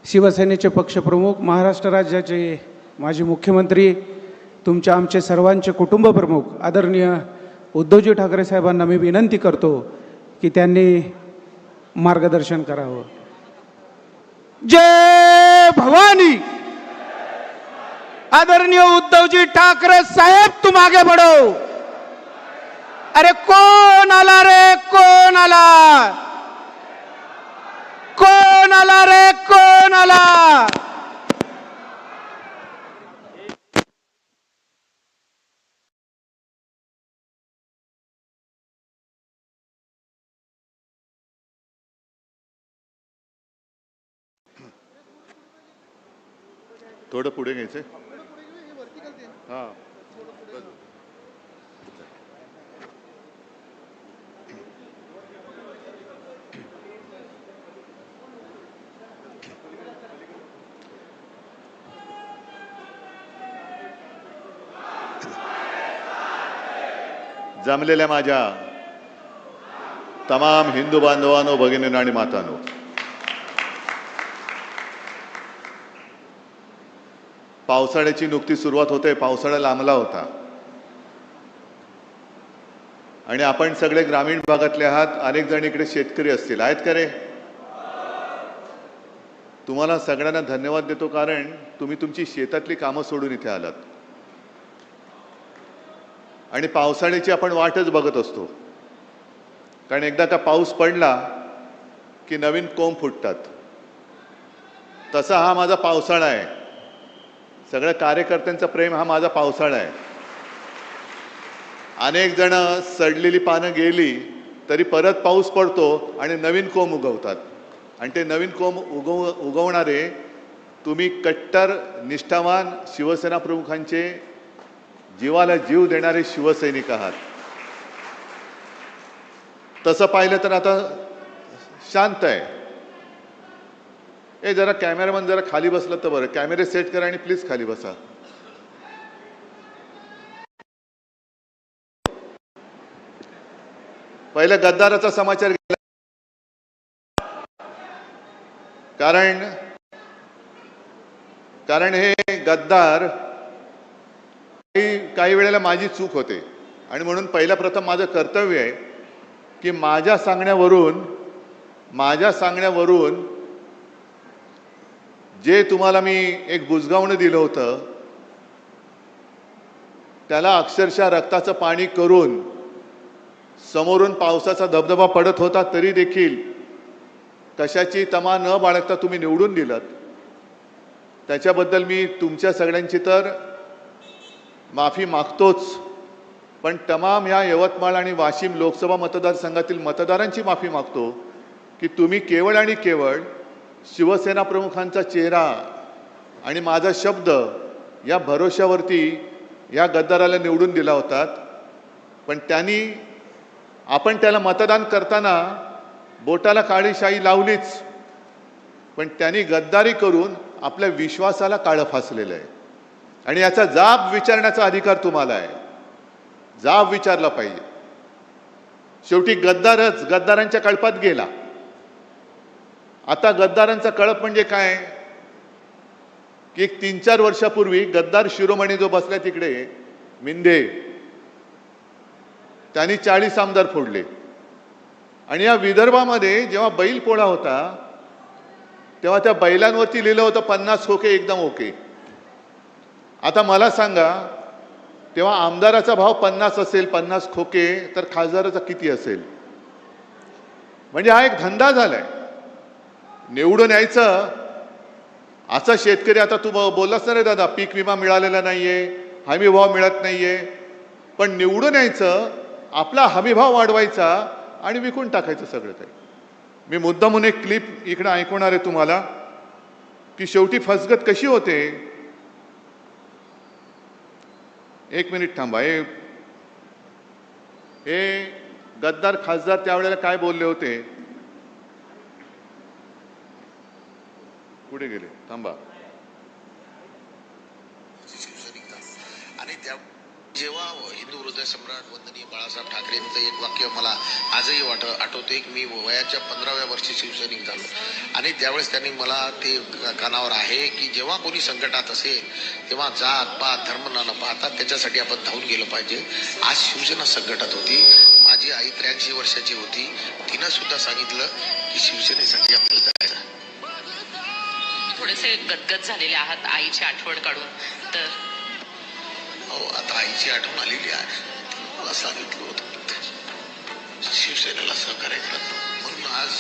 शिवसेनेचे पक्षप्रमुख, महाराष्ट्र राज्याचे माजी मुख्यमंत्री, तुमच्या आमचे सर्वांचे कुटुंब प्रमुख आदरणीय उद्धवजी ठाकरे साहेबांना मी विनंती करतो की त्यांनी मार्गदर्शन करावं. जय भवानी. आदरणीय उद्धवजी ठाकरे साहेब, तुम आगे बढ़ो. अरे कौन आला रे, कौन आला, कौन आला रे, कौन आला. थोडं पुढे घ्यायचंय. हां, जमलेल्या माझ्या तमाम हिंदू बांधवांनो, भगिनींनो आणि मातांनो, पावसाळ्याची नुकती सुरुवात होते. पावसाळा लांबला होता आणि आपण सगळे ग्रामीण भागातले आहात. अनेक जण इकडे शेतकरी असतील, आहेत का रे? तुम्हाला सगळ्यांना धन्यवाद देतो, कारण तुम्ही तुमची शेतातली कामं सोडून इथे आलात आणि पावसाळ्याची आपण वाटच बघत असतो. कारण एकदा का पाऊस पडला की नवीन कोंब फुटतात. तसा हा माझा पावसाळा आहे. सगळ्या कार्यकर्त्यांचा प्रेम हा माझा पावसाळा आहे. अनेक जण सडलेली पानं गेली तरी परत पाऊस पडतो आणि नवीन कोंब उगवतात. आणि ते नवीन कोंब उगवणारे तुम्ही कट्टर निष्ठावान शिवसेना प्रमुखांचे जीवाला जीव देणारे शिवसैनिक आहात. तसं पाहिलं तर आता शांत आहे. जरा कॅमेरामन जरा खाली बसला तर बरं. कॅमेरे सेट करा आणि प्लीज खाली बसा. पहिल्या गद्दाराचा समाचार गेला, कारण हे गद्दार काही वेळेला माझी चूक होते आणि म्हणून पहिला प्रथम माझं कर्तव्य आहे की माझ्या सांगण्यावरून जे तुम्हाला मी एक बुजगावणं दिलं होतं त्याला अक्षरशः रक्ताचं पाणी करून समोरून पावसाचा धबधबा पडत होता तरी देखील कशाची तमा न बाळगता तुम्ही निवडून दिलात. त्याच्याबद्दल मी तुमच्या सगळ्यांची तर माफी मागतोच, पण तमाम या यवतमाळ आणि वाशिम लोकसभा मतदारसंघातील मतदारांची माफी मागतो की तुम्ही केवळ आणि केवळ शिवसेना प्रमुखांचा चेहरा आणि माझा शब्द या भरोश्यावरती या गद्दाराला निवडून दिला होतात. पण आपण त्याला मतदान करताना बोटाला काळी शाई लावलीच, पण त्यांनी गद्दारी करून आपल्या विश्वासाला काळं फासलेलं आहे. आणि याचा जाब विचारण्याचा अधिकार तुम्हाला आहे. जाब विचारला पाहिजे. शेवटी गद्दारांच्या कळपात गेला. आता गद्दारांचा कळप म्हणजे काय की 3-4 वर्षापूर्वी गद्दार शिरोमणी जो बसला तिकडे मिंदे, त्यांनी 40 आमदार फोडले. आणि या विदर्भामध्ये जेव्हा बैल पोळा होता तेव्हा त्या बैलांवरती लिहिलं होतं 50 खोके एकदम ओके. आता मला सांगा, तेव्हा आमदाराचा भाव 50 असेल, 50 खोके, तर खासदाराचा किती असेल? म्हणजे हा एक धंदा झालाय. निवडून यायचं. असा शेतकरी, आता तू बोललास ना रे दादा, पीक विमा मिळालेला नाहीये, हमी भाव मिळत नाहीये, पण निवडून यायचं, आपला हमी भाव वाढवायचा आणि विकून टाकायचं सगळं काही. मी मुद्दामून एक क्लिप इकडे ऐकवणार आहे तुम्हाला की शेवटी फसगत कशी होते. एक मिनिट थांबा. हे गद्दार खासदार त्यावेळेला काय बोलले होते, पुढे गेले, थांबा. जेव्हा हिंदू हृदय सम्राट वंदनीय बाळासाहेब ठाकरेंचं एक वाक्य मला आजही आठवते की मी वयाच्या 15व्या वर्षी शिवसैनिक झालो आणि त्यावेळेस त्यांनी मला ते कानावर आहे की जेव्हा कोणी संकटात असेल तेव्हा जात पात धर्म न पाहता त्याच्यासाठी आपण धावून गेलं पाहिजे. आज शिवसेना संकटात होती. माझी आई 83 वर्षाची होती. तिनं सुद्धा सांगितलं की शिवसेनेसाठी आपल्याला जायचं. थोडेसे गदगद झालेले आहात आईची आठवण काढून. तर हो, आता आईची आठवण आलेली आहे. मला सांगितलं होतं शिवसेनेला सहकार्य करत म्हणून आज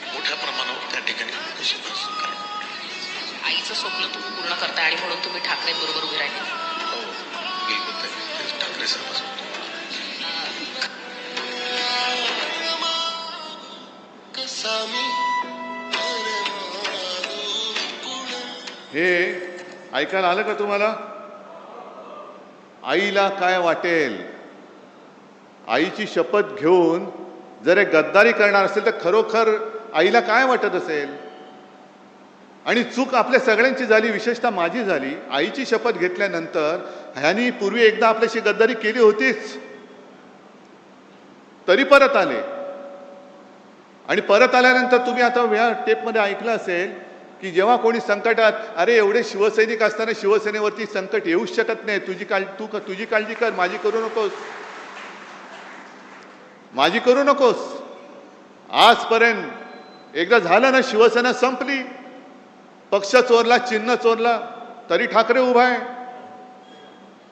मोठ्या प्रमाणावर त्या ठिकाणी सहकार्य. आईचं स्वप्न तुम्ही पूर्ण करताय आणि म्हणून तुम्ही ठाकरेंबरोबर उभे राहिले. हो, बिलकुल ठाकरे साहेब. हे ऐकायला आलं का तुम्हाला? आईला काय वाटेल? आईची शपथ घेऊन जर हे गद्दारी करणार असेल तर खरोखर आईला काय वाटत असेल? आणि चूक आपल्या सगळ्यांची झाली, विशेषतः माझी झाली. आईची शपथ घेतल्यानंतर ह्यांनी पूर्वी एकदा आपल्याशी गद्दारी केली होतीच, तरी परत आले. आणि परत आल्यानंतर तुम्ही आता या टेपमध्ये ऐकलं असेल की जेव्हा कोणी संकटात, अरे एवढे शिवसैनिक असताना शिवसेनेवरती संकट येऊच शकत नाही, तुझी काळजी कर, माझी करू नकोस, माझी करू नकोस. आजपर्यंत एकदा झालं ना, शिवसेना संपली, पक्ष चोरला, चिन्ह चोरला, तरी ठाकरे उभा आहे.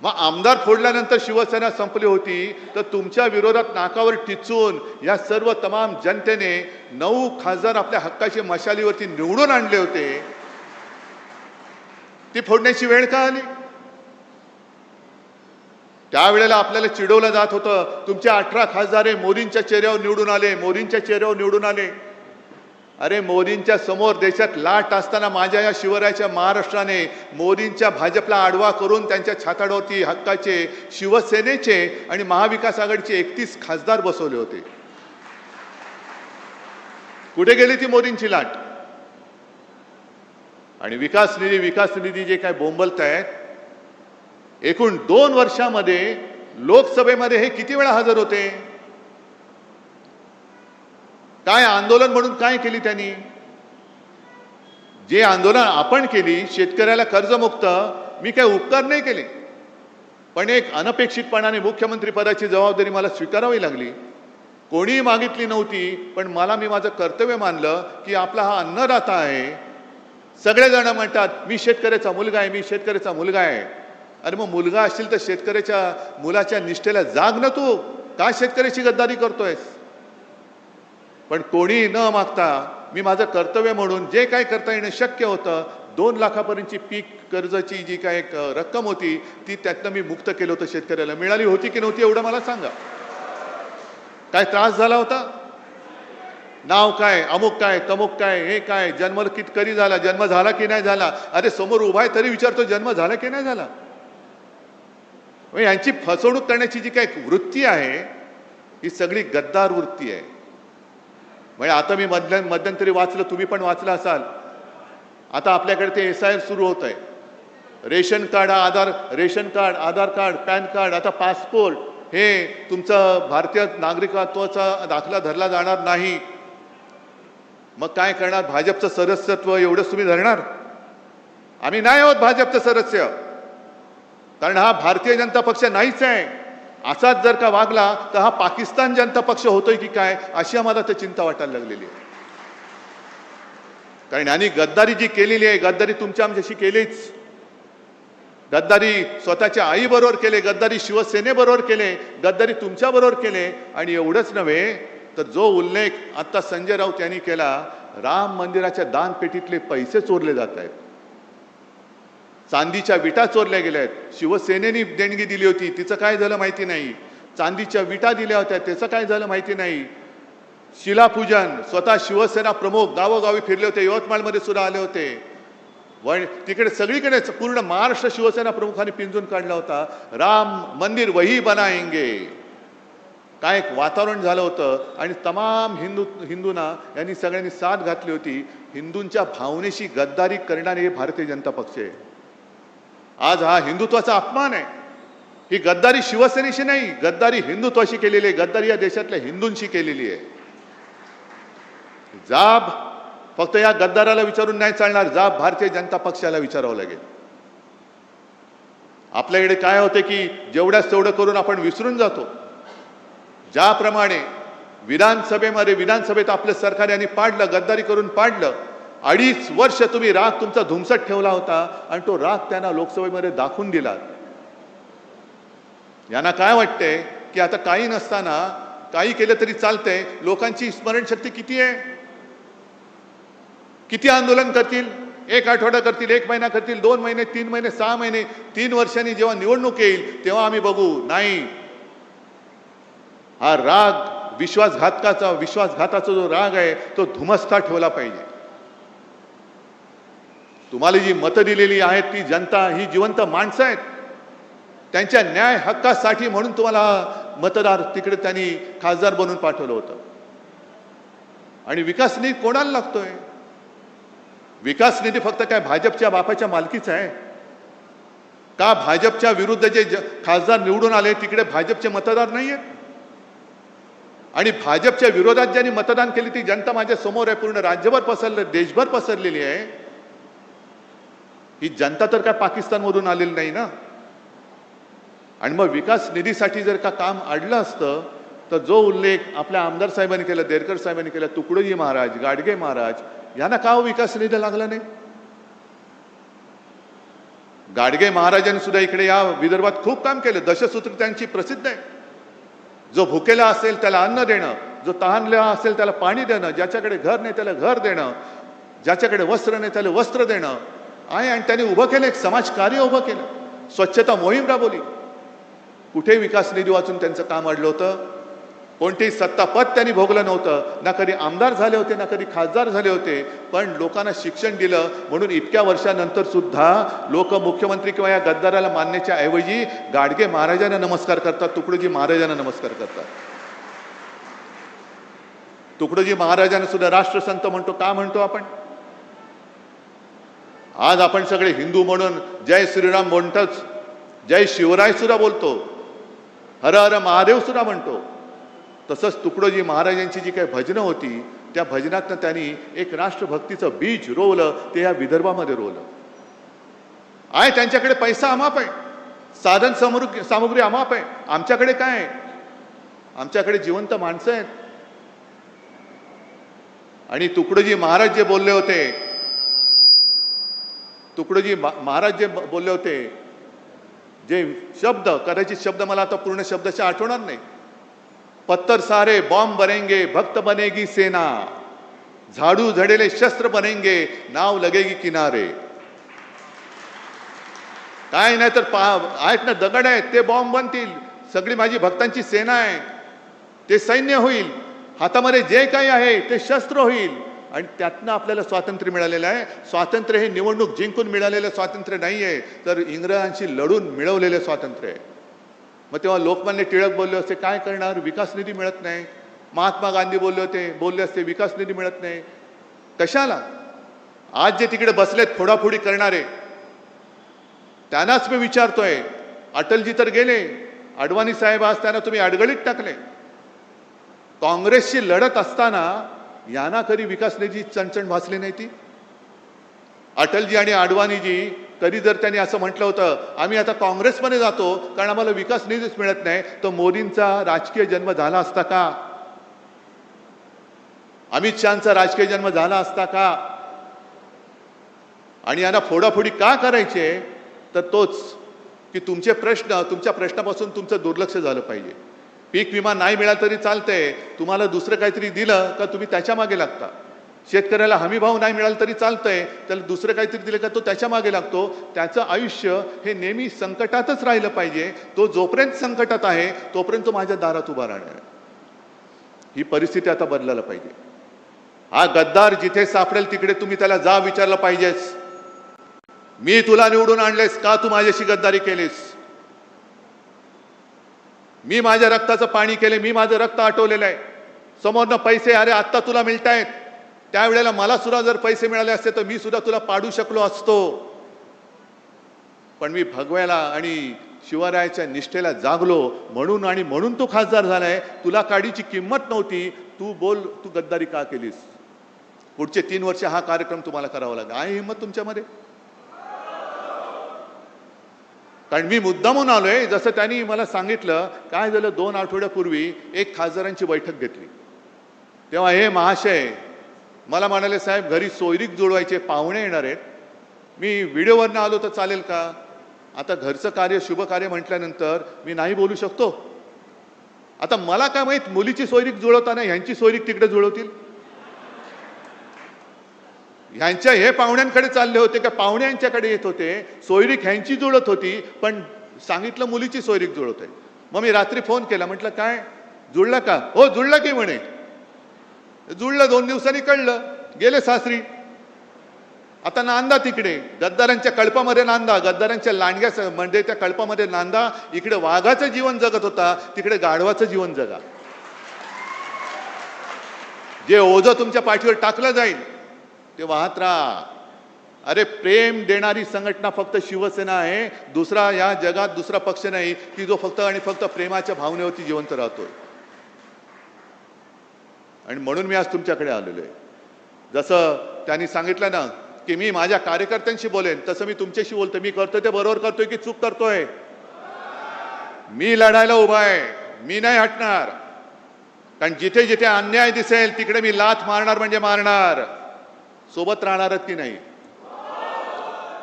मग आमदार फोडल्यानंतर शिवसेना संपली होती, तर तुमच्या विरोधात नाकावर टिचून या सर्व तमाम जनतेने 9 खासदार आपल्या हक्काच्या मशालीवरती निवडून आणले होते. ती फोडण्याची वेळ का आली? त्यावेळेला आपल्याला चिडवलं जात होतं, तुमचे 18 खासदार मोदींच्या चेहऱ्यावर निवडून आले, मोदींच्या चेहऱ्यावर निवडून आले. अरे मोदींच्या समोर देशात लाट असताना माझ्या या शिवरायाच्या महाराष्ट्राने मोदींच्या भाजपला आडवा करून त्यांच्या छाताडावरती हक्काचे शिवसेनेचे आणि महाविकास आघाडीचे 31 खासदार बसवले होते. कुठे गेली ती मोदींची लाट? आणि विकास निधी जे काय बोंबलतायत, एकूण 2 वर्षामध्ये लोकसभेमध्ये हे किती वेळा हजर होते? काय आंदोलन म्हणून काय केली त्यांनी? जे आंदोलन आपण केली, शेतकऱ्याला कर्जमुक्त, मी काय उपकार नाही केले, पण एक अनपेक्षितपणाने मुख्यमंत्री पदाची जबाबदारी मला स्वीकारावी लागली. कोणीही मागितली नव्हती, पण मी माझं कर्तव्य मानलं की आपला हा अन्नदाता आहे. सगळेजण म्हणतात मी शेतकऱ्याचा मुलगा आहे, मी शेतकऱ्याचा मुलगा आहे. अरे मग मुलगा असशील तर शेतकऱ्याच्या मुलाच्या निष्ठेला जाग न, तू का शेतकऱ्याची गद्दारी करतोयस? पण कोणी न मागता मी माझं कर्तव्य म्हणून जे काय करता येणं शक्य होतं, 2 लाखापर्यंतची पीक कर्जाची जी काय रक्कम होती ती त्यातनं मी मुक्त केलं होतं. शेतकऱ्याला मिळाली होती की नव्हती एवढं मला सांगा. काय त्रास झाला होता? नाव काय, अमुक काय, तमुक काय, हे काय, जन्म कधी झाला, जन्म झाला की नाही झाला? अरे समोर उभा आहे तरी विचारतो जन्म झाला की नाही झाला? यांची फसवणूक करण्याची जी काय वृत्ती आहे ही सगळी गद्दार वृत्ती आहे. म्हणजे आता मी मध्यंतरी वाचलं, तुम्ही पण वाचलं असाल, आता आपल्याकडे ते SIR सुरू होत आहे. रेशन कार्ड, आधार कार्ड, पॅन कार्ड, आता पासपोर्ट, हे तुमचं भारतीय नागरिकत्वाचा दाखला धरला जाणार नाही. मग काय करणार? भाजपचं सदस्यत्व एवढंच तुम्ही धरणार? आम्ही नाही आहोत भाजपचं सदस्य, कारण हा भारतीय जनता पक्ष नाहीच आहे. असाच जर का वागला तर हा पाकिस्तान जनता पक्ष होतोय की काय, अशी आम्हाला तर चिंता वाटायला लागलेली आहे. कारण यांनी गद्दारी जी केलेली आहे, गद्दारी तुमच्या आमच्याशी केलीच. गद्दारी स्वतःच्या आईबरोबर केले, गद्दारी शिवसेनेबरोबर केले, गद्दारी तुमच्याबरोबर केले. आणि एवढंच नव्हे तर जो उल्लेख आता संजय राऊत यांनी केला, राम मंदिराच्या दानपेटीतले पैसे चोरले जात आहेत, चांदीच्या विटा चोरल्या गेल्या आहेत. शिवसेनेने देणगी दिली होती, तिचं काय झालं माहिती नाही. चांदीच्या विटा दिल्या होत्या, त्याचं काय झालं माहिती नाही. शिलापूजन, स्वतः शिवसेना प्रमुख गावोगावी फिरले होते, यवतमाळमध्ये सुद्धा आले होते. तिकडे सगळीकडे पूर्ण महाराष्ट्र शिवसेना प्रमुखांनी पिंजून काढला होता. राम मंदिर वही बनाएंगे, काय एक वातावरण झालं होतं. आणि तमाम हिंदूंना यांनी सगळ्यांनी साथ घातली होती. हिंदूंच्या भावनेशी गद्दारी करणारे हे भारतीय जनता पक्ष आहे. आज हा हिंदुत्वाचा अपमान आहे. ही गद्दारी शिवसेनेशी नाही, गद्दारी हिंदुत्वाशी केलेली आहे, गद्दारी या देशातल्या हिंदूंशी केलेली आहे. जाब फक्त या गद्दाराला विचारून नाही चालणार, जाब भारतीय जनता पक्षाला विचारावं लागेल. आपल्याकडे काय होते की जेवढ्याच तेवढं करून आपण विसरून जातो. ज्याप्रमाणे विधानसभेत आपलं सरकार यांनी पाडलं, गद्दारी करून पाडलं. 2.5 वर्ष तुम्ही राग तुमचा धुमसट ठेवला होता आणि तो राग त्यांना लोकसभेमध्ये दाखवून दिला. यांना काय वाटतंय की आता काही नसताना काही केलं तरी चालतंय. लोकांची स्मरणशक्ती किती आहे? किती आंदोलन करतील? 1 आठवडा करतील, 1 महिना करतील, 2 महिने, 3 महिने, 6 महिने, 3 वर्षांनी जेव्हा निवडणूक येईल तेव्हा आम्ही बघू. नाही, हा राग विश्वासघाताचा जो राग आहे तो धुमस्ता ठेवला पाहिजे. तुम्हाला जी मतं दिलेली आहेत ती जनता ही जिवंत माणसं आहेत. त्यांच्या न्याय हक्कासाठी म्हणून तुम्हाला मतदार तिकडे त्यांनी खासदार बनवून पाठवलं होतं. आणि विकास निधी कोणाला लागतोय? विकास निधी फक्त काय भाजपच्या बापाच्या मालकीचा आहे का? भाजपच्या विरुद्ध जे खासदार निवडून आले तिकडे भाजपचे मतदार नाही आहेत आणि भाजपच्या विरोधात ज्यांनी मतदान केली ती जनता माझ्या समोर आहे. पूर्ण राज्यभर पसरले, देशभर पसरलेली आहे. ही जनता तर काय पाकिस्तानमधून आलेली नाही ना. आणि मग विकास निधीसाठी जर का काम अडलं असतं तर जो उल्लेख आपल्या आमदार साहेबांनी केला, देरकर साहेबांनी केला, तुकडोजी महाराज, गाडगे महाराज यांना का विकास निधी लागला नाही? गाडगे महाराजांनी सुद्धा इकडे या विदर्भात खूप काम केलं. दशसूत्र त्यांची प्रसिद्ध आहे. जो भुकेला असेल त्याला अन्न देणं, जो तहानला असेल त्याला पाणी देणं, ज्याच्याकडे घर नाही त्याला घर देणं, ज्याच्याकडे वस्त्र नाही त्याला वस्त्र देणं आहे. आणि त्यांनी उभं केलं, एक समाजकार्य उभं केलं, स्वच्छता मोहीम राबवली. कुठे विकास निधी वाचून त्यांचं काम अडलं होतं? कोणतेही सत्तापद त्यांनी भोगलं नव्हतं. ना कधी आमदार झाले होते, ना कधी खासदार झाले होते. पण लोकांना शिक्षण दिलं म्हणून इतक्या वर्षानंतर सुद्धा लोक मुख्यमंत्री किंवा या गद्दाराला मानण्याच्या ऐवजी गाडगे महाराजांना नमस्कार करतात, तुकडोजी महाराजांना नमस्कार करतात. तुकडोजी महाराजांना सुद्धा राष्ट्रसंत म्हणतो. का म्हणतो आपण? आज आपण सगळे हिंदू म्हणून जय श्रीराम म्हणतोच, जय शिवराय सुद्धा बोलतो, हर हर महादेव सुद्धा म्हणतो. तसंच तुकडोजी महाराजांची जी काही भजनं होती त्या भजनातनं त्यांनी एक राष्ट्रभक्तीचं बीज रोवलं. ते या विदर्भामध्ये रोवलं आहे. त्यांच्याकडे पैसा अमाप आहे, साधन सामुग्री अमाप आहे. आमच्याकडे काय आहे? आमच्याकडे जिवंत माणसं आहेत. आणि तुकडोजी महाराज जे बोलले होते, तुकडोजी महाराज जे बोलले होते, जे शब्द, कदाचित शब्द मला आता पूर्ण शब्दाचे आठवणार नाही. पत्थर सारे बॉम्ब बनेंगे, भक्त बनेगी सेना, झाडू झडेले शस्त्र बनेंगे, नाव लगेगी किनारे. काय नाही तर आहेत ना, दगड आहेत ते बॉम्ब बनतील. सगळी माझी भक्तांची सेना आहे, ते सैन्य होईल. हातामध्ये जे काही आहे ते शस्त्र होईल. आणि त्यातनं आपल्याला स्वातंत्र्य मिळालेलं आहे. स्वातंत्र्य हे निवडणूक जिंकून मिळालेलं स्वातंत्र्य नाही आहे, तर इंग्रजांशी लढून मिळवलेलं स्वातंत्र्य आहे. मग तेव्हा लोकमान्य टिळक बोलले असते, काय करणार, विकास निधी मिळत नाही. महात्मा गांधी बोलले असते विकास निधी मिळत नाही. कशाला? आज जे तिकडे बसलेत फोडाफोडी करणारे त्यांनाच मी विचारतोय. अटलजी तर गेले, अडवाणी साहेब आज त्यांना तुम्ही अडगळीत टाकले. काँग्रेसशी लढत असताना यांना कधी विकास निधी चणचण भासली नाही ती? अटलजी आणि अडवाणीजी कधी जर त्यांनी असं म्हटलं होतं आम्ही आता काँग्रेसमध्ये जातो कारण आम्हाला विकास निधीच मिळत नाही, तर मोदींचा राजकीय जन्म झाला असता का? अमित शहाचा राजकीय जन्म झाला असता का? आणि यांना फोडाफोडी का करायचे? तर तोच की तुमचे प्रश्न, तुमच्या प्रश्नापासून तुमचं दुर्लक्ष झालं पाहिजे. पीक विमा नाही मिळाला तरी चालतंय, तुम्हाला दुसरं काहीतरी दिलं का तुम्ही त्याच्या मागे लागता. शेतकऱ्याला हमी भाव नाही मिळाला तरी चालतंय, त्याला दुसरं काहीतरी दिलं का तो त्याच्या मागे लागतो. त्याचं आयुष्य हे नेहमी संकटातच राहिलं पाहिजे. तो जोपर्यंत संकटात आहे तोपर्यंत तो माझ्या दारात उभा राहणार आहे. ही परिस्थिती आता बदलायला पाहिजे. हा गद्दार जिथे सापडेल तिकडे तुम्ही त्याला जा विचारलं पाहिजेस, मी तुला निवडून आणलेस का तू माझ्याशी गद्दारी केलीस? मी माझ्या रक्ताचं पाणी केले, मी माझं रक्त आटवलेलं आहे. समोरनं पैसे अरे आत्ता तुला मिळतायत, त्यावेळेला मला सुद्धा जर पैसे मिळाले असते तर मी सुद्धा तुला पाडू शकलो असतो. पण मी भगव्याला आणि शिवरायाच्या निष्ठेला जागलो म्हणून आणि म्हणून तू खासदार झालाय. तुला काडीची किंमत नव्हती. तू बोल, तू गद्दारी का केलीस? पुढचे 3 वर्ष हा कार्यक्रम तुम्हाला करावा लागेल. आहे हिंमत तुमच्यामध्ये? कारण मी मुद्दामून आलोय. जसं त्यांनी मला सांगितलं, काय झालं 2 आठवड्यापूर्वी एक खासदारांची बैठक घेतली, तेव्हा हे महाशय मला म्हणाले, साहेब घरी सोयरीक जुळवायचे, पाहुणे येणार आहेत, मी व्हिडिओवरनं आलो तर चालेल का? आता घरचं कार्य शुभ कार्य म्हटल्यानंतर मी नाही बोलू शकतो. आता मला काय माहित, मुलीची सोयरीक जुळवताना ह्यांची सोयरीक तिकडे जुळवतील. ह्यांच्या हे पाहुण्यांकडे चालले होते का पाहुणे यांच्याकडे येत होते? सोयरीक ह्यांची जुळत होती, पण सांगितलं मुलीची सोयरीक जुळत आहे. मग मी रात्री फोन केला, म्हटलं काय जुळलं का? हो जुळलं की म्हणे. जुळलं. 2 दिवसांनी कळलं, गेले सासरी. आता नांदा तिकडे गद्दारांच्या कळपामध्ये नांदा, गद्दारांच्या लांडग्या म्हणजे त्या कळपामध्ये नांदा. इकडे वाघाचं जीवन जगत होता, तिकडे गाढवाचं जीवन जगा. जे ओझं तुमच्या पाठीवर टाकलं जाईल ते वाहत राहा. अरे प्रेम देणारी संघटना फक्त शिवसेना आहे. दुसरा या जगात दुसरा पक्ष नाही की जो फक्त आणि फक्त प्रेमाच्या भावनेवरती जिवंत राहतोय. आणि म्हणून मी आज तुमच्याकडे आलेलो आहे. जसं त्यांनी सांगितलं ना की मी माझ्या कार्यकर्त्यांशी बोलेन, तसं मी तुमच्याशी बोलतो. मी करतोय ते बरोबर करतोय की चूक करतोय? मी लढायला उभा आहे, मी नाही हटणार. कारण जिथे जिथे अन्याय दिसेल तिकडे मी लाथ मारणार म्हणजे मारणार. सोबत राहणारच की नाही?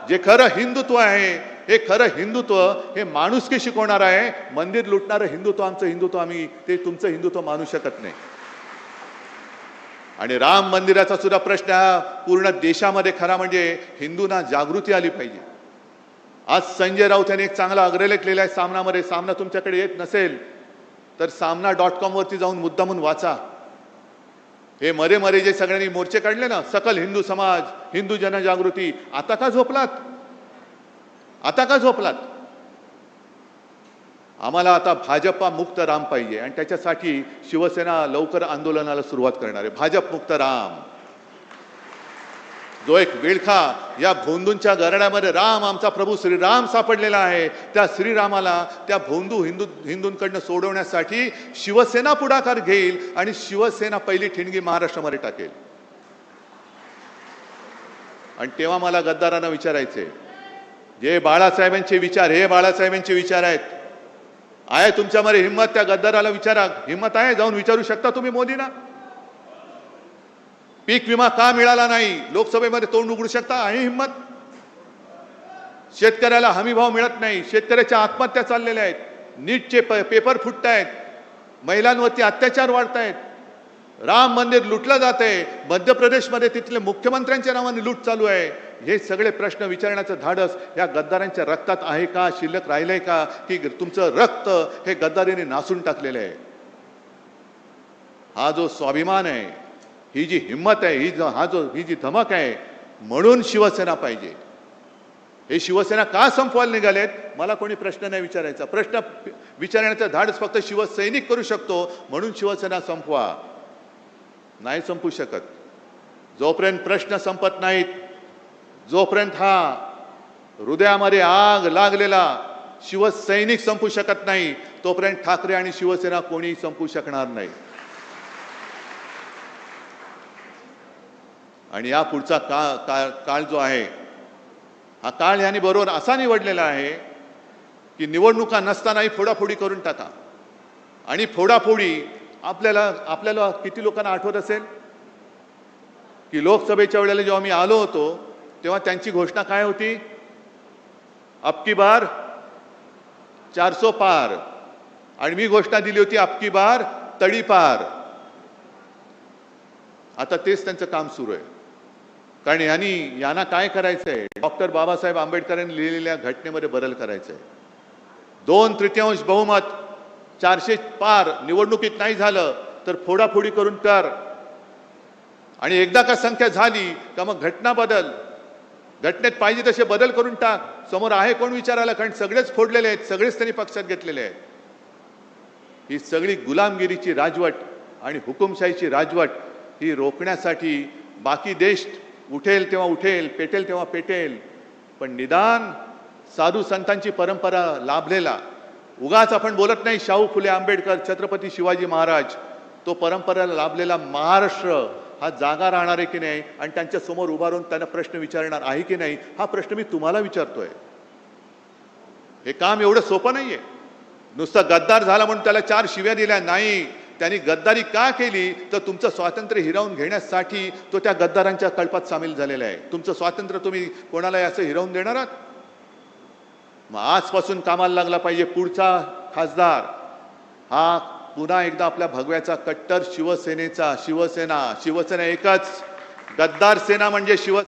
जे खरं हिंदुत्व आहे, हे खरं हिंदुत्व हे माणुसकी शिकवणार आहे. मंदिर लुटणारं हिंदुत्व आमचं हिंदुत्व आम्ही ते तुमचं हिंदुत्व मानू शकत नाही. आणि राम मंदिराचा सुद्धा प्रश्न हा पूर्ण देशामध्ये खरा म्हणजे हिंदूंना जागृती आली पाहिजे. आज संजय राऊत यांनी एक चांगला अग्रलेख लिहिला आहे सामनामध्ये. सामना तुमच्याकडे येत नसेल तर सामना.com वरती जाऊन मुद्दामून वाचा. हे मरे मरे जे सगळ्यांनी मोर्चे काढले ना, सकल हिंदू समाज, हिंदू जनजागृती, आता का झोपलात? आता का झोपलात? आम्हाला आता भाजपा मुक्त राम पाहिजे आणि त्याच्यासाठी शिवसेना लवकर आंदोलनाला सुरुवात करणार आहे. भाजप मुक्त राम, जो एक विळखा या भोंदूंच्या गरड्यामध्ये राम आमचा प्रभू श्रीराम सापडलेला आहे. त्या श्रीरामाला त्या भोंदू हिंदूंकडनं सोडवण्यासाठी शिवसेना पुढाकार घेईल आणि शिवसेना पहिली ठिणगी महाराष्ट्रामध्ये टाकेल. आणि तेव्हा मला गद्दारांना विचारायचे, जे बाळासाहेबांचे विचार हे बाळासाहेबांचे विचार आहेत. आहे तुमच्यामध्ये हिंमत? त्या गद्दाराला विचारा, हिंमत आहे? जाऊन विचारू शकता तुम्ही मोदींना. पीक विमा का मिळाला नाही लोकसभेमध्ये तोंड उघडू शकता? आहे हिंमत? शेतकऱ्याला हमी भाव मिळत नाही, शेतकऱ्याच्या आत्महत्या चाललेल्या आहेत, नीटचे पेपर फुटत आहेत, महिलांवरती अत्याचार वाढत आहेत, राम मंदिर लुटलं जात आहे, मध्य प्रदेशमध्ये तिथले मुख्यमंत्र्यांच्या नावाने लूट चालू आहे. हे सगळे प्रश्न विचारण्याचं धाडस या गद्दारांच्या रक्तात आहे का? शिल्लक राहिलंय का? की तुमचं रक्त हे गद्दारीने नासून टाकलेलं आहे? हा जो स्वाभिमान आहे, ही जी हिंमत आहे, ही जी धमक आहे, म्हणून शिवसेना पाहिजे. हे शिवसेना का संपवायला निघालेत? मला कोणी प्रश्न नाही विचारायचा. प्रश्न विचारण्याचं धाडस फक्त शिवसैनिक करू शकतो. म्हणून शिवसेना संपवा. नाही संपू शकत. जोपर्यंत प्रश्न संपत नाहीत, जोपर्यंत हा हृदयामध्ये आग लागलेला शिवसैनिक संपू शकत नाही, तोपर्यंत ठाकरे आणि शिवसेना कोणी संपू शकणार नाही. आणि या पुढचा काळ जो आहे, हा काळ याने बरोबर असा निवडलेला आहे की निवडणुका नसतानाही फोडाफोडी करून टाका. आणि फोडाफोडी आपल्याला किती लोकांना आठवत असेल की लोकसभेच्या वेळेला जेव्हा मी आलो होतो तेव्हा त्यांची घोषणा काय होती? अबकी बार 400 पार. आणि मी घोषणा दिली होती अबकी बार तडीपार. आता तेच त्यांचं काम सुरू आहे. कारण यांना काय करायचंय? डॉक्टर बाबासाहेब आंबेडकरांनी लिहिलेल्या घटनेमध्ये बदल करायचा आहे. 2/3 बहुमत 400 पार निवडणुकीत नाही झालं तर फोडाफोडी करून कर. आणि एकदा का संख्या झाली का मग घटना बदल, घटनेत पाहिजे तसे बदल करून टाक. समोर आहे कोण विचारायला? कारण सगळेच फोडलेले आहेत, सगळेच त्यांनी पक्षात घेतलेले आहेत. ही सगळी गुलामगिरीची राजवट आणि हुकुमशाहीची राजवट ही रोखण्यासाठी बाकी देश उठेल तेव्हा उठेल, पेटेल तेव्हा पेटेल, पण निदान साधू संतांची परंपरा लाभलेला, उगाच आपण बोलत नाही शाहू फुले आंबेडकर, छत्रपती शिवाजी महाराज, तो परंपरेला लाभलेला महाराष्ट्र हा जागा राहणार आहे की नाही आणि त्यांच्या समोर उभा राहून त्यांना प्रश्न विचारणार आहे की नाही, हा प्रश्न मी तुम्हाला विचारतोय. हे काम एवढं सोपं नाहीये. नुसतं गद्दार झाला म्हणून त्याला 4 शिव्या दिल्या नाही. त्यांनी गद्दारी का केली तर तुमचं स्वातंत्र्य हिरावून घेण्यासाठी तो त्या गद्दारांच्या कळपात सामील झालेला आहे. तुमचं स्वातंत्र्य तुम्ही कोणाला असं हिरावून देणार आहात? मग आजपासून कामाला लागला पाहिजे पुढचा खासदार हा पुन्हा एकदा आपल्या भगव्याचा कट्टर शिवसेना एकच गद्दार सेना म्हणजे